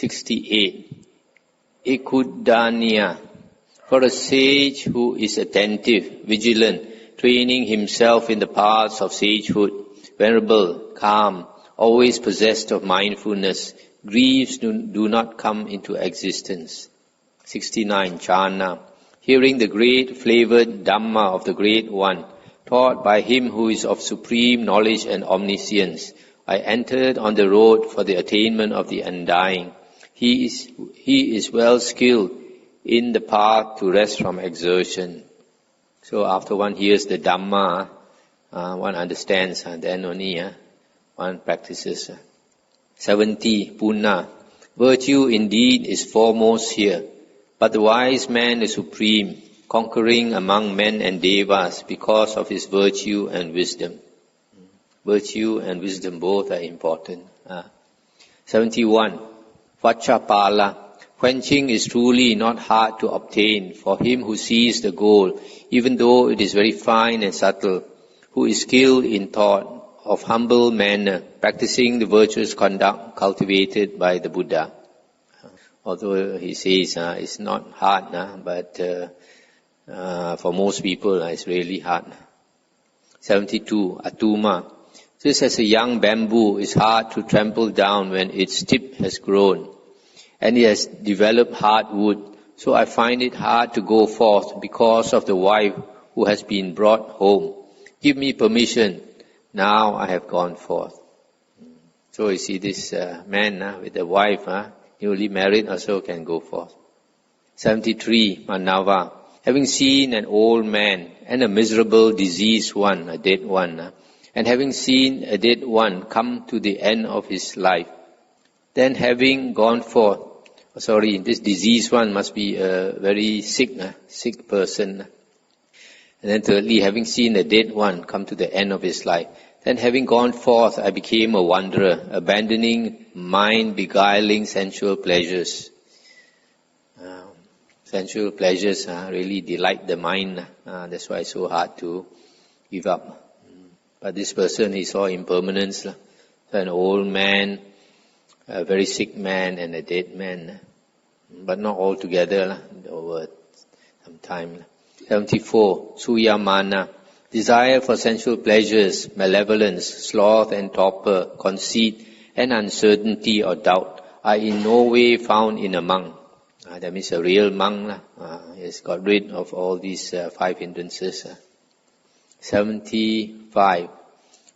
68. Ekudaniya. For a sage who is attentive, vigilant, training himself in the paths of sagehood, venerable, calm, always possessed of mindfulness, griefs do not come into existence. 69. Chana. Hearing the great flavored Dhamma of the Great One, taught by him who is of supreme knowledge and omniscience, I entered on the road for the attainment of the undying. He is well skilled in the path to rest from exertion. So after one hears the Dhamma, one understands, then only one practices. 70. Punna. Virtue indeed is foremost here, but the wise man is supreme, conquering among men and devas because of his virtue and wisdom. Virtue and wisdom both are important. 71. Vachapala. Quenching is truly not hard to obtain for him who sees the goal, even though it is very fine and subtle, who is skilled in thought, of humble manner, practicing the virtuous conduct cultivated by the Buddha. Although he says it's not hard, but for most people it's really hard. 72. Atuma. Just as a young bamboo is hard to trample down when its tip has grown, and it has developed hard wood, so I find it hard to go forth because of the wife who has been brought home. Give me permission, now I have gone forth. So you see this man with the wife, newly married, also can go forth. 73. Manava. Having seen an old man and a miserable diseased one, a dead one, and having seen a dead one come to the end of his life, then having gone forth, this diseased one must be a very sick person. And then thirdly, having seen a dead one come to the end of his life, then having gone forth, I became a wanderer, abandoning mind-beguiling sensual pleasures. Sensual pleasures really delight the mind. That's why it's so hard to give up. But this person, he saw impermanence. So an old man, a very sick man, and a dead man. But not all together over some time. 74. Suyamana. Desire for sensual pleasures, malevolence, sloth and torpor, conceit and uncertainty or doubt are in no way found in a monk. That means a real monk has got rid of all these 5 hindrances. 75.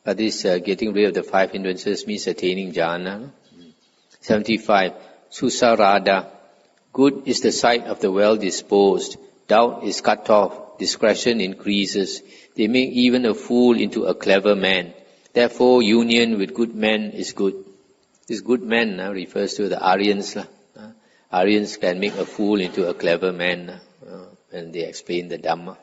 But this getting rid of the 5 hindrances means attaining jhana. 75. Susarada. Good is the sight of the well-disposed. Doubt is cut off. Discretion increases. They make even a fool into a clever man. Therefore, union with good men is good. This good man refers to the Aryans. Aryans can make a fool into a clever man when they explain the Dhamma.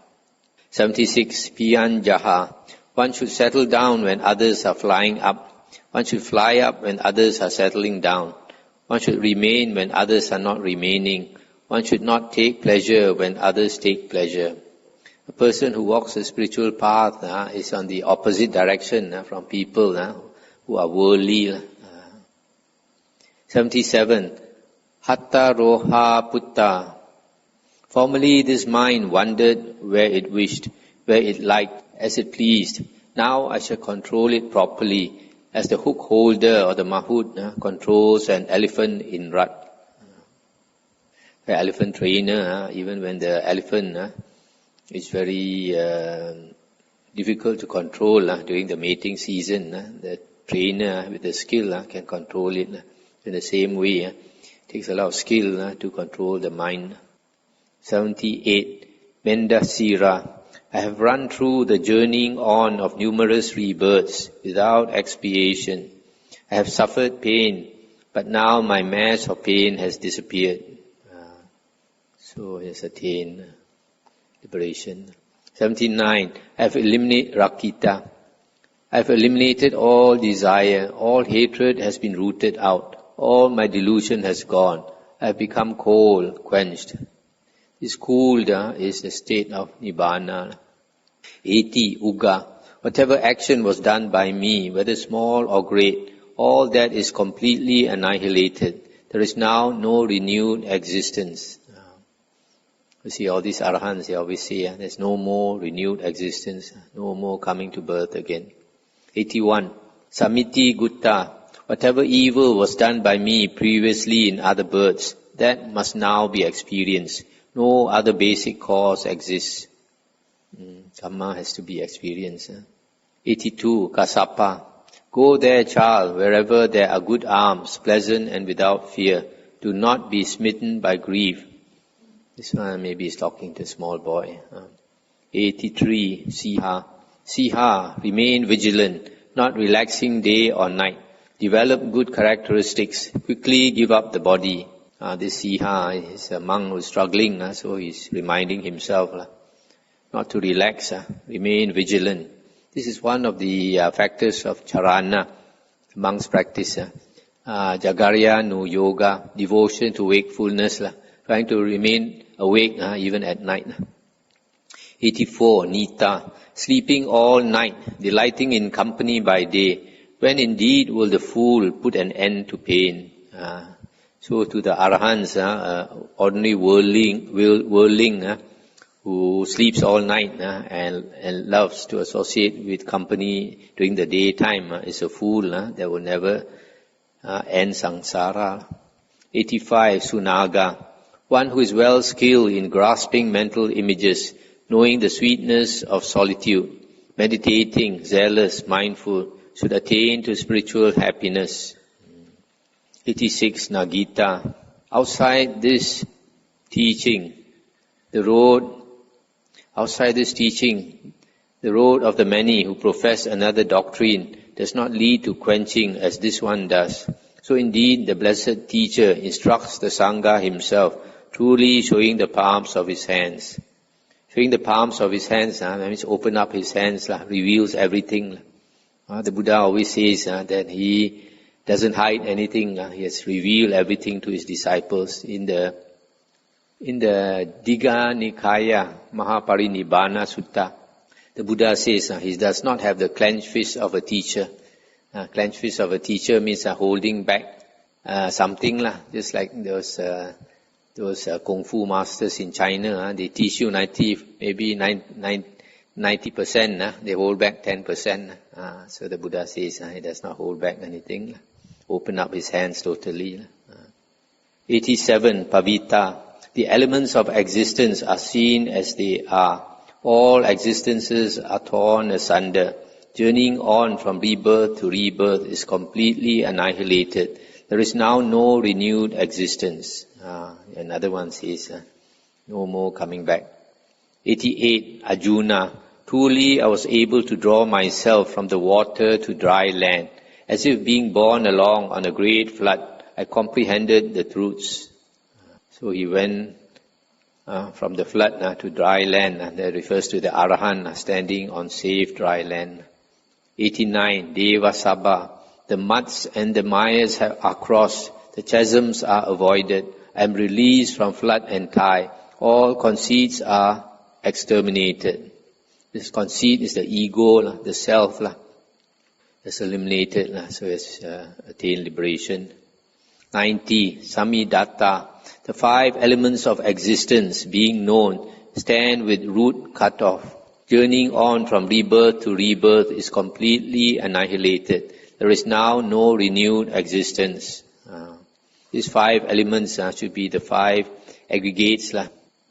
76. Piyan Jaha. One should settle down when others are flying up. One should fly up when others are settling down. One should remain when others are not remaining. One should not take pleasure when others take pleasure. A person who walks the spiritual path is on the opposite direction from people who are worldly. 77. Hatta roha putta. Formerly this mind wandered where it wished, where it liked, as it pleased. Now I shall control it properly, as the hook holder or the mahut controls an elephant in rut. The elephant trainer, even when the elephant is very difficult to control during the mating season, the trainer with the skill can control it. In the same way, it takes a lot of skill to control the mind. 78. Mendasira. I have run through the journeying on of numerous rebirths without expiation. I have suffered pain, but now my mass of pain has disappeared. So he has attained liberation. 79. I have eliminated rakita. I have eliminated all desire. All hatred has been rooted out. All my delusion has gone. I have become cold, quenched. This cooled is the state of nibbana. 80. Uga. Whatever action was done by me, whether small or great, all that is completely annihilated. There is now no renewed existence. You see, all these arahants, they always say, there's no more renewed existence, no more coming to birth again. 81. Samiti Gutta. Whatever evil was done by me previously in other births, that must now be experienced. No other basic cause exists. Karma has to be experienced. 82. Kasapa. Go there, child, wherever there are good alms, pleasant and without fear. Do not be smitten by grief. This one maybe is talking to a small boy. 83. Siha. Siha, remain vigilant, not relaxing day or night. Develop good characteristics. Quickly give up the body. This Siha is a monk who's struggling, so he's reminding himself not to relax, remain vigilant. This is one of the factors of charana, the monk's practice. Jagarya no yoga, devotion to wakefulness, trying to remain awake even at night. 84. Nita. Sleeping all night, delighting in company by day. When indeed will the fool put an end to pain? So to the arahants, ordinary worldling who sleeps all night and loves to associate with company during the daytime is a fool that will never end samsara. 85. Sunaga. One who is well skilled in grasping mental images, knowing the sweetness of solitude, meditating, zealous, mindful, should attain to spiritual happiness. 86. Nagita. Outside this teaching, the road of the many who profess another doctrine does not lead to quenching as this one does. So indeed, the blessed teacher instructs the Sangha himself, truly showing the palms of his hands. Showing the palms of his hands, that means open up his hands, reveals everything. The Buddha always says that he doesn't hide anything. He has revealed everything to his disciples. In the Khuddaka Nikaya Mahaparinibbana Sutta, the Buddha says he does not have the clenched fist of a teacher. Clenched fist of a teacher means holding back something, just like those kung fu masters in China. They teach you 90%, they hold back 10%. So the Buddha says he does not hold back anything. Open up his hands totally. 87. Pavita. The elements of existence are seen as they are. All existences are torn asunder. Journeying on from rebirth to rebirth is completely annihilated. There is now no renewed existence. Another one says, no more coming back. 88. Arjuna. Truly I was able to draw myself from the water to dry land. As if being borne along on a great flood, I comprehended the truths. So he went from the flood to dry land. That refers to the Arahant standing on safe dry land. 89. Deva Sabha. The muds and the mayas are crossed. The chasms are avoided. I am released from flood and tide. All conceits are exterminated. This conceit is the ego, the self. It's eliminated, so it's attained liberation. 90. Samidatta. The 5 elements of existence, being known, stand with root cut off. Journeying on from rebirth to rebirth is completely annihilated. There is now no renewed existence. These 5 elements should be the 5 aggregates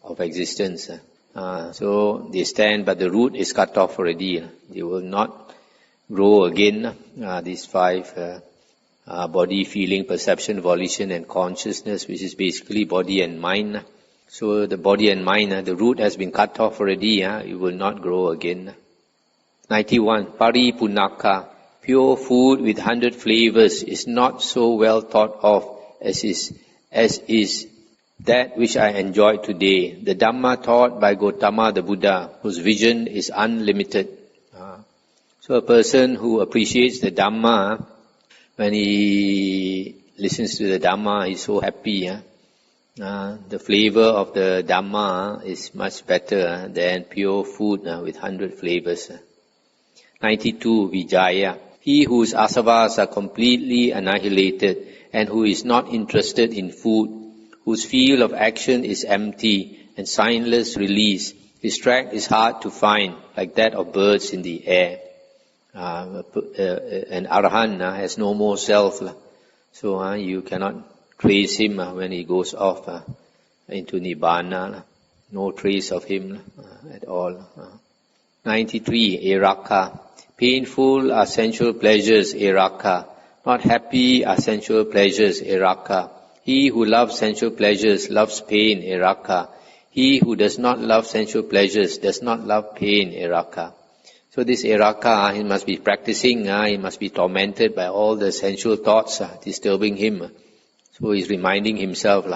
of existence. So they stand, but the root is cut off already. They will not grow again. These 5 body, feeling, perception, volition and consciousness, which is basically body and mind. So the body and mind, the root has been cut off already. It will not grow again. 91. Paripunaka. Pure food with 100 flavors is not so well thought of as is that which I enjoy today. The Dhamma taught by Gautama the Buddha, whose vision is unlimited. So a person who appreciates the Dhamma, when he listens to the Dhamma, he's so happy. The flavor of the Dhamma is much better than pure food with 100 flavors. 92. Vijaya. He whose asavas are completely annihilated and who is not interested in food, whose field of action is empty and signless release, his track is hard to find, like that of birds in the air. An arahant has no more self, so you cannot trace him when he goes off into nibbana. No trace of him at all. 93. Eraka. Painful are sensual pleasures, eraka. Not happy are sensual pleasures, eraka. He who loves sensual pleasures loves pain, eraka. He who does not love sensual pleasures does not love pain, eraka. So this eraka, he must be practicing, he must be tormented by all the sensual thoughts disturbing him. So he's reminding himself,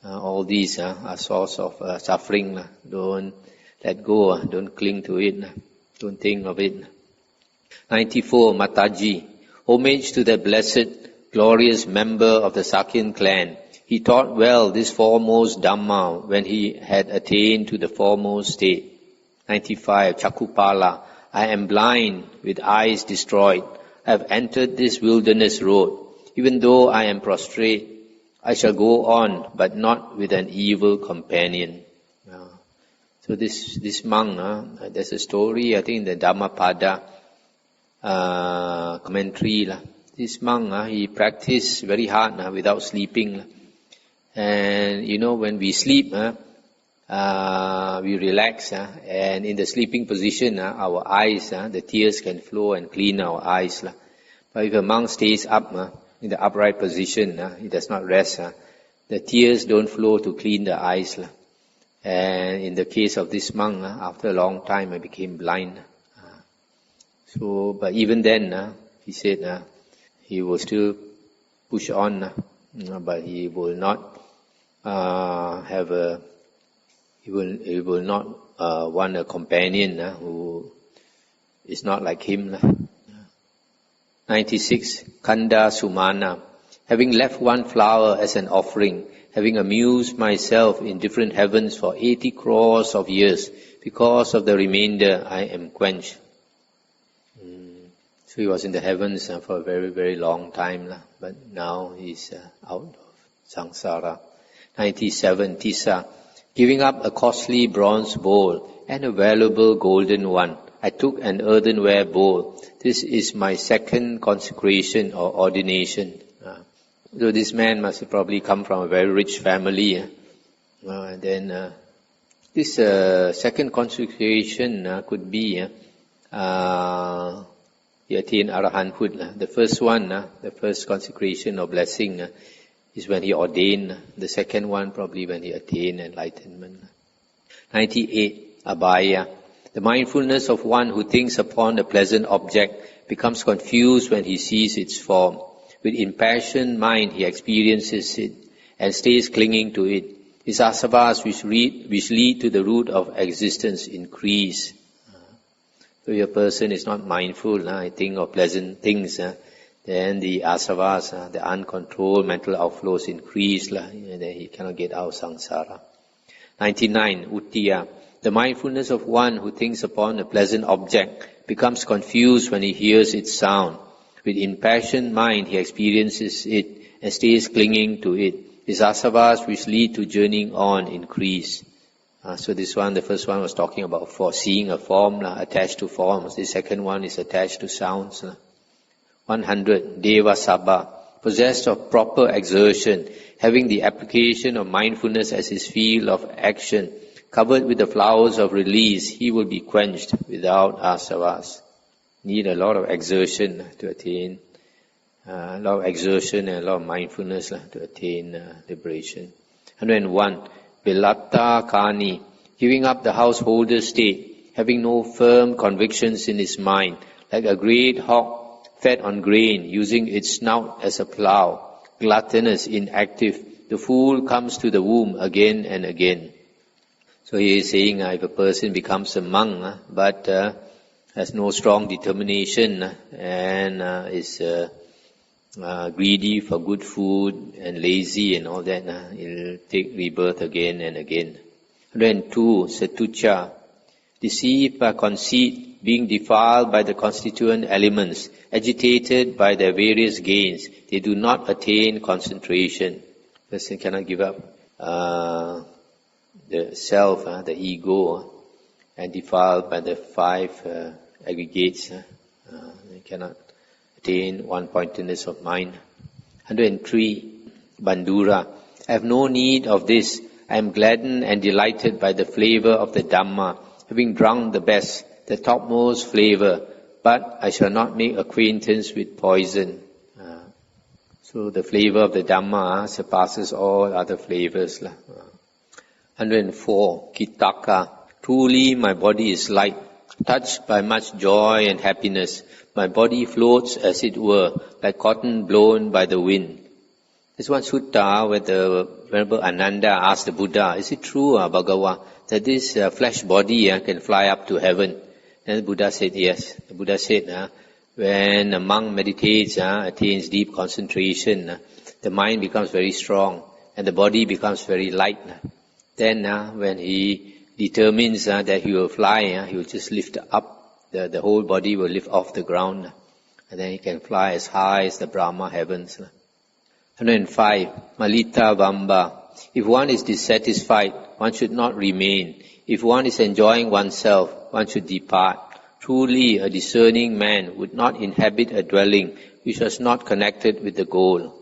all these are source of suffering. Don't let go, don't cling to it, don't think of it. 94. Mataji. Homage to the blessed, glorious member of the Sakyan clan. He taught well this foremost Dhamma when he had attained to the foremost state. 95. Chakupala. I am blind, with eyes destroyed. I have entered this wilderness road. Even though I am prostrate, I shall go on, but not with an evil companion. So this monk, there's a story, I think in the Dhammapada commentary. This monk, he practiced very hard without sleeping. And when we sleep, we relax, and in the sleeping position, our eyes, the tears can flow and clean our eyes. But if a monk stays up, in the upright position, he does not rest, the tears don't flow to clean the eyes. And in the case of this monk, after a long time, he became blind. But even then, he said he will still push on, but he will not he will not want a companion who is not like him. 96. Kanda Sumana. Having left one flower as an offering, having amused myself in different heavens for 80 crores of years, because of the remainder I am quenched. So he was in the heavens for a very, very long time, but now he's out of samsara. 97. Tisa. Giving up a costly bronze bowl and a valuable golden one, I took an earthenware bowl. This is my second consecration or ordination. So this man must have probably come from a very rich family. This second consecration could be he attained arahanthood. The first one, the first consecration or blessing is when he ordained. The second one probably when he attained enlightenment. 98. Abhaya. The mindfulness of one who thinks upon a pleasant object becomes confused when he sees its form. With impassioned mind he experiences it and stays clinging to it. His asavas which lead to the root of existence increase. So if a person is not mindful, I think of pleasant things, then the asavas, the uncontrolled mental outflows increase, and then he cannot get out of samsara. 99. Uttiya. The mindfulness of one who thinks upon a pleasant object becomes confused when he hears its sound. With impassioned mind he experiences it and stays clinging to it. His asavas which lead to journeying on increase. So this one, the first one was talking about for seeing a form, attached to forms. The second one is attached to sounds. 100. Deva Sabha. Possessed of proper exertion, having the application of mindfulness as his field of action, covered with the flowers of release, he will be quenched without asavas. Need a lot of exertion to attain, a lot of exertion and a lot of mindfulness to attain liberation. 101. Vilatta Kani. Giving up the householder state, having no firm convictions in his mind, like a great hawk fed on grain, using its snout as a plough, gluttonous, inactive, the fool comes to the womb again and again. So he is saying if a person becomes a monk, but has no strong determination and is greedy for good food and lazy and all that, he'll take rebirth again and again. 102. Satucha. deceived by conceit, being defiled by the constituent elements, agitated by their various gains, they do not attain concentration. Person cannot give up the self, the ego, and defiled by the five aggregates. They cannot attain one-pointedness of mind. 103. Bandura. I have no need of this. I am gladdened and delighted by the flavor of the Dhamma, having drunk the best, the topmost flavor, but I shall not make acquaintance with poison. So the flavor of the Dhamma surpasses all other flavors. 104. Khuddaka. Truly my body is light, touched by much joy and happiness. My body floats, as it were, like cotton blown by the wind. There's one sutta where the Venerable Ananda asked the Buddha, is it true, Bhagawa, that this flesh body can fly up to heaven? And the Buddha said, yes. The Buddha said, when a monk meditates, attains deep concentration, the mind becomes very strong and the body becomes very light. Then when he determines that he will fly, he will just lift up, the whole body will lift off the ground, and then he can fly as high as the Brahma heavens. 105. Malita Vamba. If one is dissatisfied, one should not remain. If one is enjoying oneself, one should depart. Truly, a discerning man would not inhabit a dwelling which was not connected with the goal.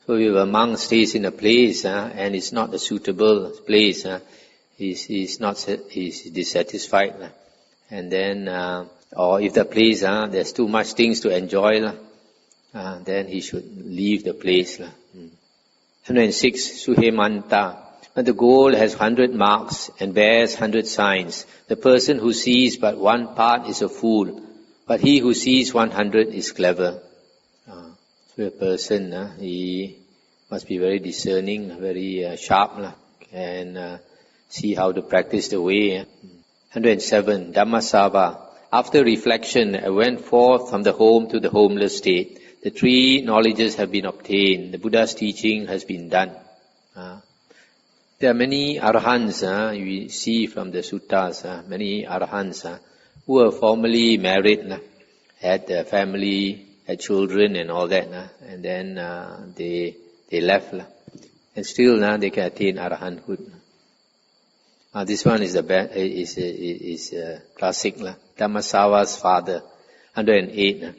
So if a monk stays in a place and it's not a suitable place, he's dissatisfied. And then, or if the place there's too much things to enjoy, then he should leave the place. 106. Suhemanta. When the goal has 100 marks and bears 100 signs, the person who sees but one part is a fool, but he who sees 100 is clever. So a person, he must be very discerning, very sharp, and see how to practice the way. 107. Dhammasava. After reflection, I went forth from the home to the homeless state. The three knowledges have been obtained. The Buddha's teaching has been done. There are many arahants, we see from the suttas, many arahants who were formerly married, had a family, had children and all that, and then they left, and still they can attain arahanthood. This one is classic, Dhammasava's father, 108.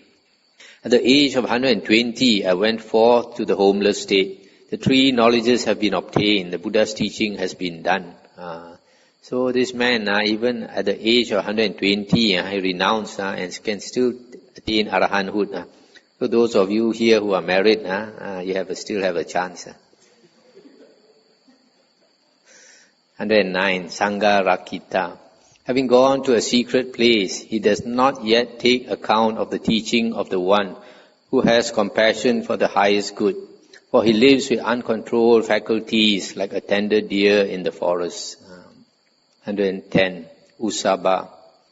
At the age of 120, I went forth to the homeless state. The three knowledges have been obtained. The Buddha's teaching has been done. So this man, even at the age of 120, he renounced and can still attain arahanthood. So those of you here who are married, you still have a chance. 109. Sangha Rakita. Having gone to a secret place, he does not yet take account of the teaching of the one who has compassion for the highest good, for he lives with uncontrolled faculties like a tender deer in the forest. 110. Usaba.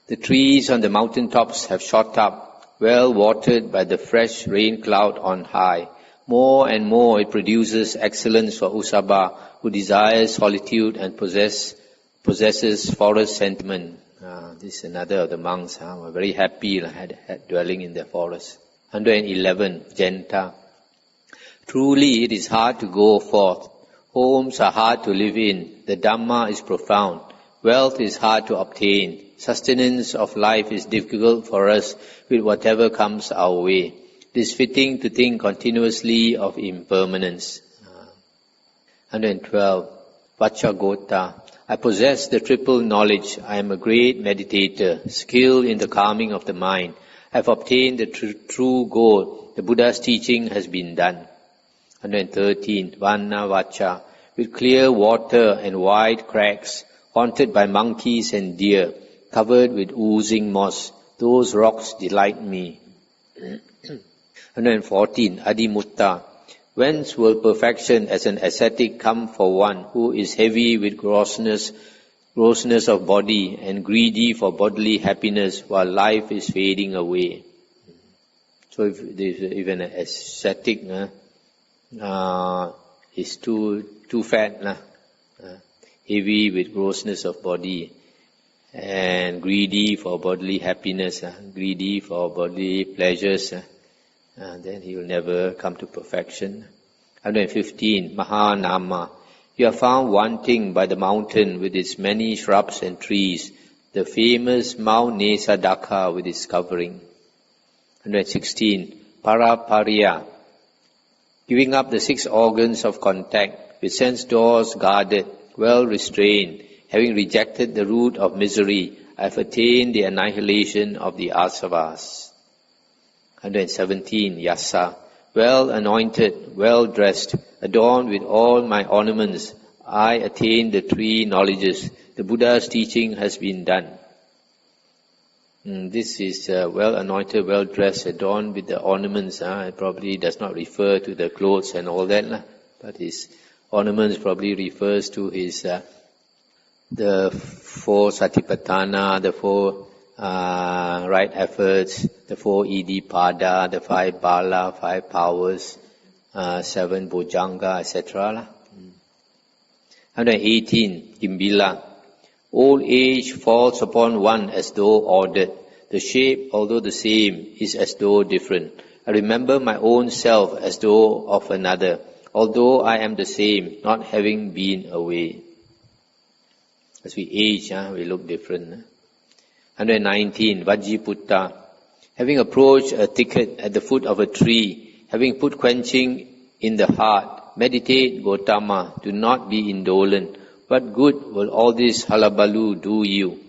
The trees on the mountain tops have shot up, well watered by the fresh rain cloud on high. More and more it produces excellence for Usaba, who desires solitude and possesses forest sentiment. This is another of the monks who are very happy had dwelling in the forest. 111. Jenta. Truly it is hard to go forth. Homes are hard to live in. The Dhamma is profound. Wealth is hard to obtain. Sustenance of life is difficult for us with whatever comes our way. It is fitting to think continuously of impermanence. 112. Vachagota. I possess the triple knowledge. I am a great meditator, skilled in the calming of the mind. I have obtained the true goal. The Buddha's teaching has been done. 113. Vana Vacha. With clear water and wide cracks, haunted by monkeys and deer, covered with oozing moss, those rocks delight me. 114. Adimutta. Whence will perfection as an ascetic come for one who is heavy with grossness of body and greedy for bodily happiness while life is fading away? So if an ascetic is too fat, heavy with grossness of body, and greedy for bodily happiness, greedy for bodily pleasures, then he will never come to perfection. 115. Mahanama. You are found wanting by the mountain with its many shrubs and trees, the famous Mount Nesadaka with its covering. 116. Parapariya. Giving up the 6 organs of contact, with sense doors guarded, well restrained, having rejected the root of misery, I have attained the annihilation of the asavas. 117. Yasa. Well anointed, well dressed, adorned with all my ornaments, I attained the 3 knowledges. The Buddha's teaching has been done. This is well anointed, well dressed, adorned with the ornaments. It probably does not refer to the clothes and all that, but his ornaments probably refers to his the 4 satipatthana, the 4 right efforts, the 4 iddhipada, the 5 bala, 5 powers, 7 bojjhanga, etc. 118. Kimbila. Old age falls upon one as though ordered. The shape, although the same, is as though different. I remember my own self as though of another, although I am the same, not having been away. As we age, we look different. 119. Vajjiputta. Having approached a thicket at the foot of a tree, having put quenching in the heart, meditate, Gotama, do not be indolent. What good will all this halabalu do you?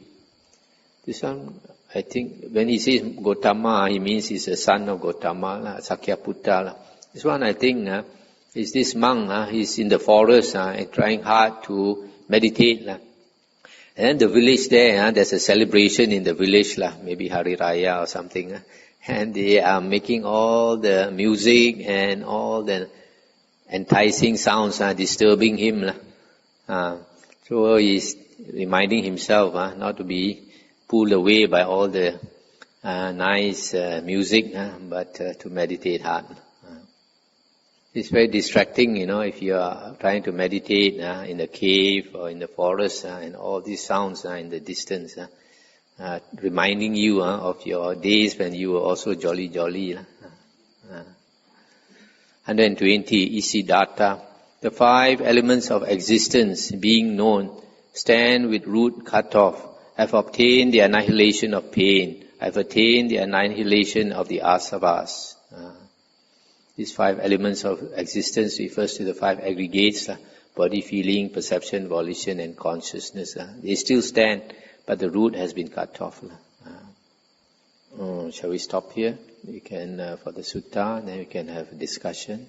This one, I think, when he says Gotama, he means he's a son of Gotama, Sakyaputta. This one, I think, is this monk, he's in the forest, trying hard to meditate. And the village there, there's a celebration in the village, maybe Hari Raya or something. And they are making all the music and all the enticing sounds, disturbing him. So he's reminding himself not to be pulled away by all the nice music, but to meditate hard. It's very distracting, if you are trying to meditate in a cave or in the forest, and all these sounds in the distance, reminding you of your days when you were also jolly. 120. Isiddhata. The 5 elements of existence, being known, stand with root cut off. I have obtained the annihilation of pain. I have attained the annihilation of the asavas. These 5 elements of existence refers to the 5 aggregates, body, feeling, perception, volition and consciousness. They still stand, but the root has been cut off. Shall we stop here? We can, for the sutta, then we can have a discussion.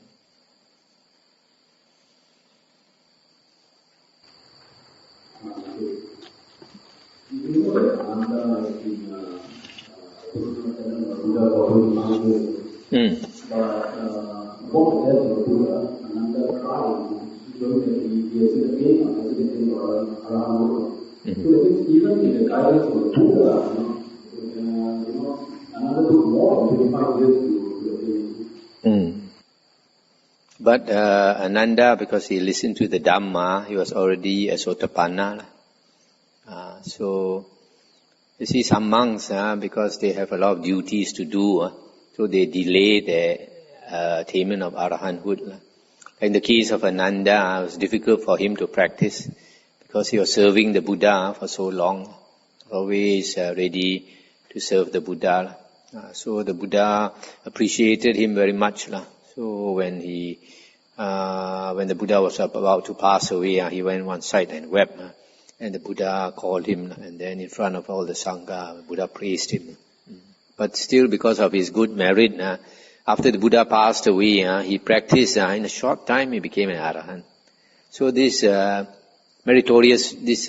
Even in the guidance of the Buddha, another took more than 25 years to attain. But Ananda, because he listened to the Dhamma, he was already a Sotapanna. So you see some monks, because they have a lot of duties to do, so they delay their attainment of arahanthood. In the case of Ananda, it was difficult for him to practice because he was serving the Buddha for so long, always ready to serve the Buddha. So the Buddha appreciated him very much. So when the Buddha was about to pass away, he went one side and wept. And the Buddha called him, and then in front of all the Sangha, the Buddha praised him. But still, because of his good merit, after the Buddha passed away, he practiced, in a short time he became an arahant. So this meritorious, this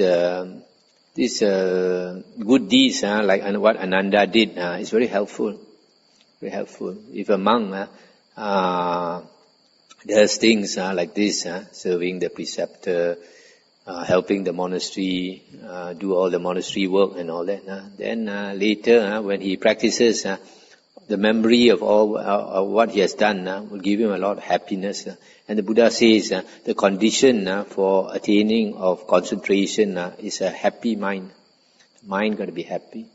good deeds, like what Ananda did, is very helpful. Very helpful. If a monk does things like this, serving the preceptor, helping the monastery, do all the monastery work and all that, then later when he practices, the memory of all what he has done will give him a lot of happiness. And the Buddha says the condition for attaining of concentration is a happy mind. Mind got to be happy.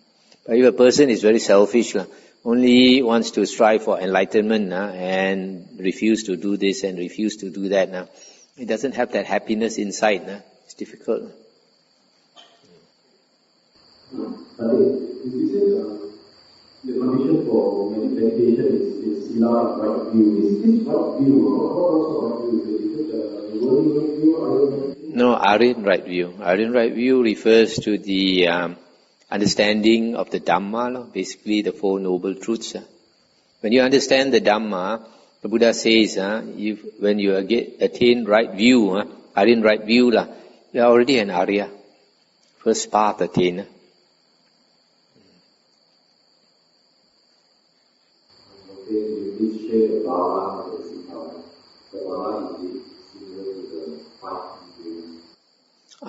But if a person is very selfish, only wants to strive for enlightenment and refuse to do this and refuse to do that, it doesn't have that happiness inside. It's difficult. The condition for meditation is enough right view. Is this right view? What right view? Is it the worldly right view or no, Aryan right view. Aryan right view refers to the understanding of the Dhamma, basically the Four Noble Truths. When you understand the Dhamma, the Buddha says, when you attain right view, Aryan right view, you are already an Arya. First path attained.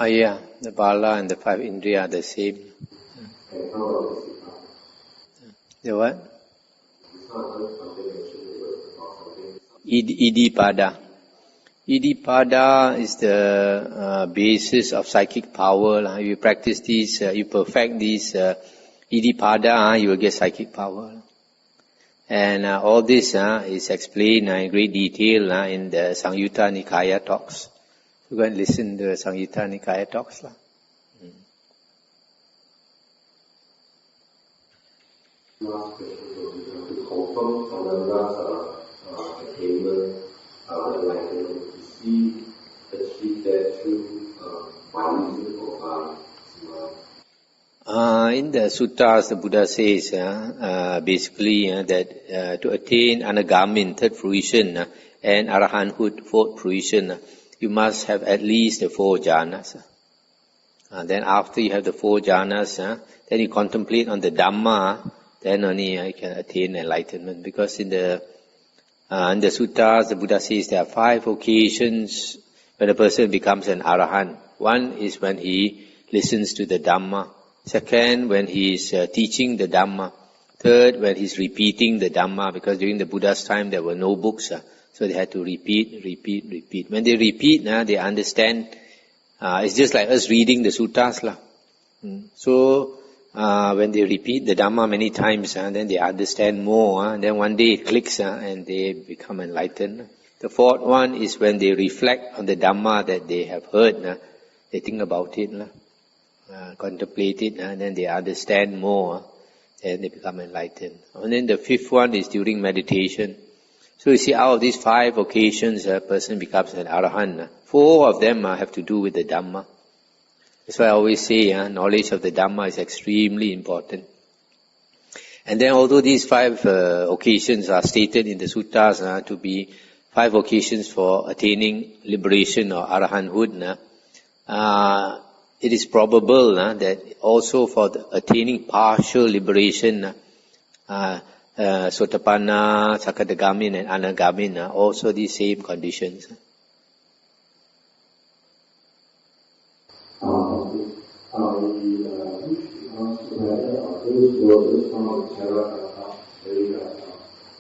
Yeah, the Bala and the 5 Indriya are the same. The what? Iddhipada. Iddhipada is the basis of psychic power. If you practice this, you perfect this Iddhipada, you will get psychic power. And all this is explained in great detail in the Samyutta Nikaya talks. So go and listen to the Samyutta Nikaya talks. Last question to confirm Ananda's attainment of enlightenment. Is he achieved that through by reason or by in the sutras, the Buddha says basically that to attain Anagamin, third fruition, and Arahanthood, fourth fruition, you must have at least the 4 jhanas. Then after you have the 4 jhanas, then you contemplate on the Dhamma, then only you can attain enlightenment. Because in the sutras, the Buddha says there are 5 occasions when a person becomes an Arahant. One is when he listens to the Dhamma. Second, when he is teaching the Dhamma. Third, when he is repeating the Dhamma, because during the Buddha's time there were no books, so they had to repeat. When they repeat, they understand. It's just like us reading the sutras. So, when they repeat the Dhamma many times, then they understand more. Then one day it clicks and they become enlightened. The fourth one is when they reflect on the Dhamma that they have heard. They think about it. Contemplate it, and then they understand more, and they become enlightened. And then the fifth one is during meditation. So you see, out of these 5 occasions, a person becomes an Arahant. 4 of them have to do with the Dhamma. That's why I always say, knowledge of the Dhamma is extremely important. And then although these 5 occasions are stated in the sutras to be 5 occasions for attaining liberation or Arahanthood, it is probable that also for attaining partial liberation, Sotapanna, Sakadagamin and Anagamin are also the same conditions. Those verses from Theravada,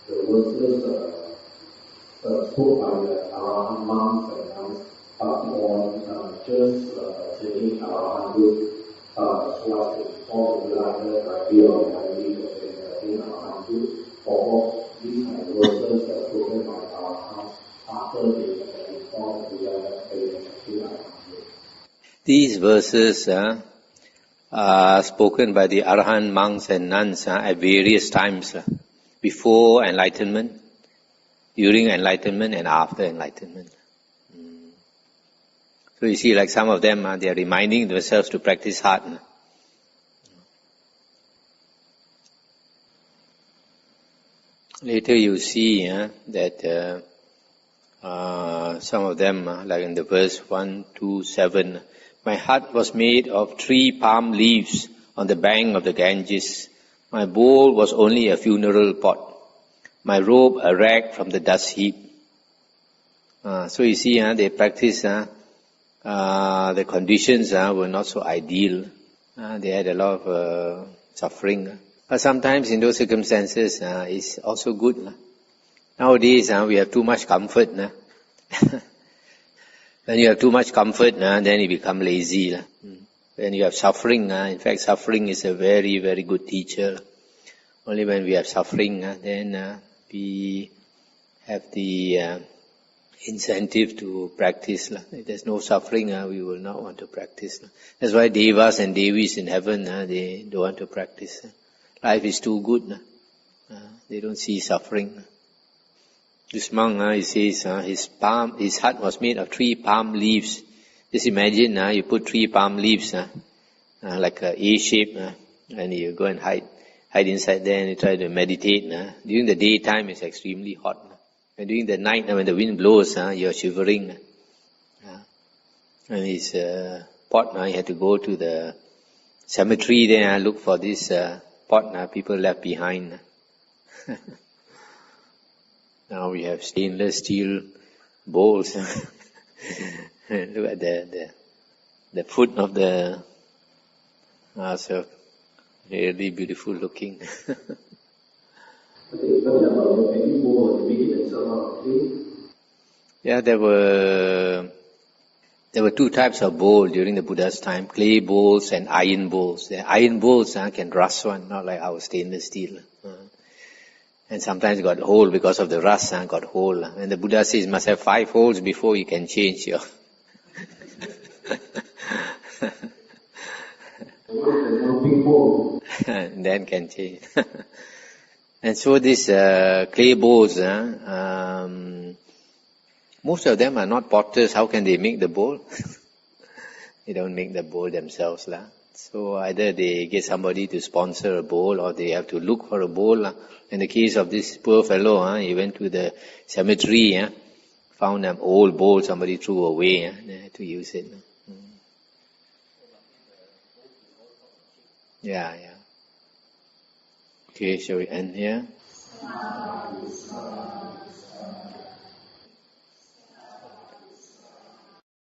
the verses spoke by the Arahant monks and nuns, but on just taking Arahanthood, so as to fall in line with the idea of having attain Arahanthood, or these are the verses spoken by Arahants after they inform the Buddha that they attain Arahanthood. These verses are spoken by the Arahant monks and nuns at various times, before enlightenment, during enlightenment, and after enlightenment. So you see, like some of them, they are reminding themselves to practice hard. Later you see that some of them, like in the verse 127, my hut was made of 3 palm leaves on the bank of the Ganges. My bowl was only a funeral pot. My robe a rag from the dust heap. So you see, they practice. The conditions were not so ideal. They had a lot of suffering. But sometimes in those circumstances, it's also good. Nowadays, we have too much comfort. When you have too much comfort, then you become lazy. when you have suffering, in fact suffering is a very, very good teacher. Only when we have suffering, then we have the incentive to practice. If there's no suffering, we will not want to practice. That's why Devas and Devis in heaven, they don't want to practice. Life is too good. They don't see suffering. This monk, he says, his hut was made of 3 palm leaves. Just imagine, you put 3 palm leaves, like a A shape, and you go and hide inside there and you try to meditate. During the daytime, it's extremely hot. And during the night, when the wind blows, you're shivering. And his pot, he had to go to the cemetery there, look for this pot people left behind. Now we have stainless steel bowls. Look at the foot of the so really beautiful looking. Yeah, there were 2 types of bowl during the Buddha's time: clay bowls and iron bowls. The iron bowls can rust one, not like our stainless steel. And sometimes got hole because of the rust, got hole. And the Buddha says must have 5 holes before you can change your. Then can change. And so these clay bowls, most of them are not potters. How can they make the bowl? They don't make the bowl themselves. So either they get somebody to sponsor a bowl or they have to look for a bowl. In the case of this poor fellow, he went to the cemetery, found an old bowl somebody threw away, they had to use it. Yeah. Okay, shall we end here?